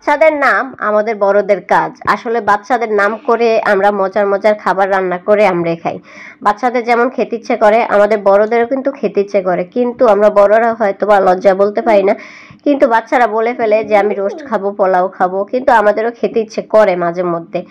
বাচ্চাদের নাম আমাদের বড়দের কাজ। আসলে বাচ্চাদের নাম করে আমরা মজার মজার খাবার রান্না করে আমরা খাই। বাচ্চাদের যেমন খেতে ইচ্ছে করে আমাদের বড়দেরও কিন্তু খেতে ইচ্ছে করে, কিন্তু আমরা বড়রা হয়তো বা লজ্জা বলতে পারি না, কিন্তু বাচ্চারা বলে ফেলে যে আমি রোস্ট খাবো, পোলাও খাবো, কিন্তু আমাদেরও খেতে ইচ্ছে করে মাঝে মধ্যে।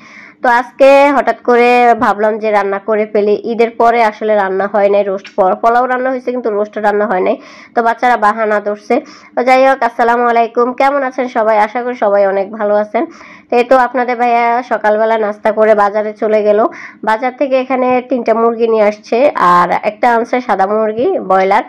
তো আজকে হঠাৎ করে ভাবলাম যে রান্না করে ফেলি। ঈদের পরে আসলে রান্না হয় নাই, রোস্ট পোলাও রান্না হয়েছে কিন্তু রোস্ট রান্না হয় নাই। তো বাচ্চারা বাহানা ধরছে। তো যাই হোক, আসসালামু আলাইকুম, কেমন আছেন সবাই? আশা করি সবাই অনেক ভালো আছেন। তো এই তো আপনাদের ভাইয়া সকালবেলা নাস্তা করে বাজারে চলে গেল। বাজার থেকে এখানে 3টা মুরগি নিয়ে আসছে, আর একটা আনছে সাদা মুরগি ব্রয়লার।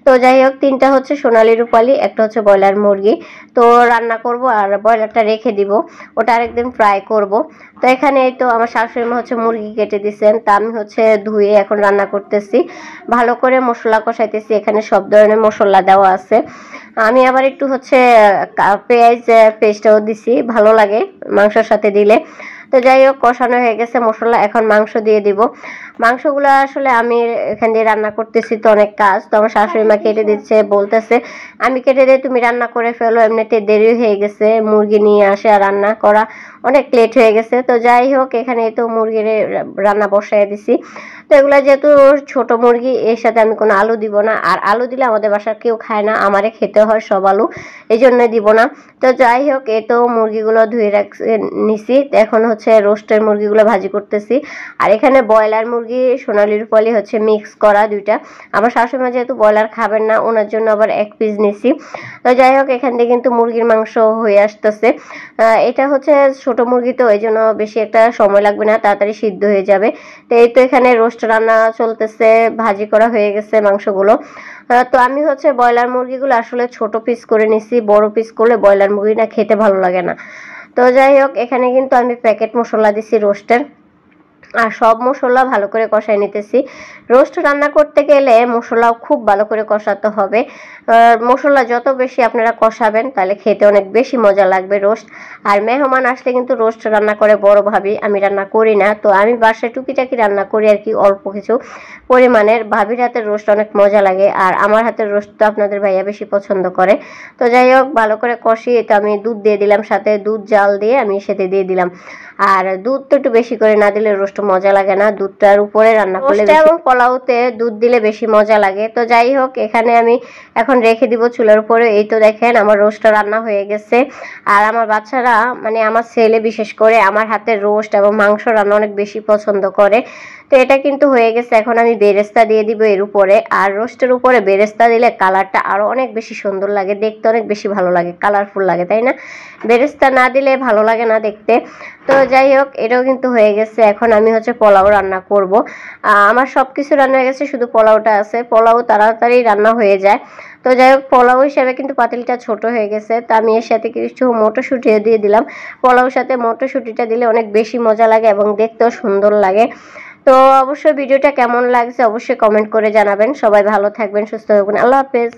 তো যাই হোক, 3টা হচ্ছে সোনালী রূপালী, একটা হচ্ছে ব্রয়লার মুরগি। তো রান্না করব আর ব্রয়লারটা রেখে দিব, ওটা আরেকদিন ফ্রাই করব। তো এখানে এই তো আমার শাশুড়ি মা হচ্ছে মুরগি কেটে দিচ্ছেন, তা আমি হচ্ছে ধুয়ে এখন রান্না করতেছি। ভালো করে মশলা কষাইতেছি, এখানে সব ধরনের মশলা দেওয়া আছে। আমি আবার একটু হচ্ছে পেঁয়াজ পেস্টও দিছি, ভালো লাগে মাংসের সাথে দিলে। তো যাই হোক, কষানো হয়ে গেছে মশলা, এখন মাংস দিয়ে দিব। মাংসগুলো আসলে আমি এখান দিয়ে রান্না করতেছি, তো অনেক কাজ। তো আমার শাশুড়ি মা কেটে দিচ্ছে, বলতেছে আমি কেটে দিই, তুমি রান্না করে ফেলো, এমনিতে দেরি হয়ে গেছে, মুরগি নিয়ে আসে আর রান্না করা অনেক লেট হয়ে গেছে। তো যাই হোক, এখানে তো মুরগির রান্না বসাই দিছি। তো এগুলো যেহেতু ছোট মুরগি, এর সাথে আমি কোনো আলু দিব না, আর আলু দিলে আমাদের বাসার কেউ খায় না, আমারে খেতে হয় সব আলু, এই জন্যই দিব না। তো যাই হোক, এই তো মুরগিগুলো ধুয়ে নিছি, এখন হচ্ছে রোস্টের মুরগিগুলো ভাজি করতেছি। আর এখানে ব্রয়লার মুরগি সোনালী রূপালী হচ্ছে মিক্স করা দুইটা। আমার শাশুড়ি যেহেতু ব্রয়লার খাবেন না, ওনার জন্য আবার 1 পিস নিছি। তো যাই হোক, এখান থেকে কিন্তু মুরগির মাংস হয়ে আসতেছে। এটা হচ্ছে ছোট মুরগি, তো এই জন্য বেশি একটা সময় লাগবে না, তাড়াতাড়ি সিদ্ধ হয়ে যাবে। তো এই তো এখানে রোস্ট রান্না চলতেছে, ভাজি করা হয়ে গেছে মাংসগুলো। তো আমি হচ্ছে ব্রয়লার মুরগিগুলো আসলে ছোট পিস করে নিছি, বড় পিস করলে ব্রয়লার মুরগি না খেতে ভালো লাগে না। তো যাই হোক, এখানে কিন্তু আমি প্যাকেট মশলা দিছি রোস্টের, আর সব মশলা ভালো করে কষাই নিতেছি। রোস্ট রান্না করতে গেলে মশলাও খুব ভালো করে কষাতে হবে। মশলা যত বেশি আপনারা কষাবেন তাহলে খেতে অনেক বেশি মজা লাগবে রোস্ট। আর মেহমান আসলে কিন্তু রোস্ট রান্না করে বড় ভাবি, আমি রান্না করি না। তো আমি বাসায় টুকিটাকি রান্না করি আর কি, অল্প কিছু পরিমাণের। ভাবির হাতের রোস্ট অনেক মজা লাগে, আর আমার হাতের রোস্ট তো আপনাদের ভাইয়া বেশি পছন্দ করে। তো যাই হোক, ভালো করে কষিয়ে তো আমি দুধ দিয়ে দিলাম, সাথে দুধ জাল দিয়ে আমি সাথে দিয়ে দিলাম। আর দুধ তো একটু বেশি করে না দিলে রোস্ট মজা লাগে না, দুধটার উপরে রান্না করলে এবং পোলাওতে দুধ দিলে বেশি মজা লাগে। তো যাই হোক, এখানে আমি এখন রেখে দিব চুলার উপরে। এই তো দেখেন আমার রোস্টটা রান্না হয়ে গেছে। আর আমার বাচ্চারা, মানে আমার ছেলে বিশেষ করে আমার হাতের রোস্ট এবং মাংস রান্না অনেক বেশি পছন্দ করে। তো এটা কিন্তু হয়ে গেছে, এখন আমি বেরেস্তা দিয়ে দিব এর উপরে। আর রোস্টের উপরে বেরেস্তা দিলে কালারটা আরো অনেক বেশি সুন্দর লাগে, দেখতে অনেক বেশি ভালো লাগে, কালারফুল লাগে, তাই না? বেরেস্তা না দিলে ভালো লাগে না দেখতে। তো যাই হোক, এটাও কিন্তু হয়ে গেছে, এখন আমি হচ্ছে পোলাও রান্না করব। আমার সব কিছু রান্না হয়ে গেছে, শুধু পোলাওটা আছে। পোলাও তাড়াতাড়ি রান্না হয়ে যায়। তো যাই হোক, পোলাও হিসাবে কিন্তু পাতিলটা ছোট হয়ে গেছে, তো আমি এর সাথে কিছু মটরশুঁটিও দিয়ে দিলাম। পোলাওর সাথে মটরশুঁটিটা দিলে অনেক বেশি মজা লাগে এবং দেখতেও সুন্দর লাগে। তো অবশ্যই ভিডিওটা কেমন লাগছে অবশ্যই কমেন্ট করে জানাবেন। সবাই ভালো থাকবেন, সুস্থ থাকবেন, আল্লাহ হাফেজ।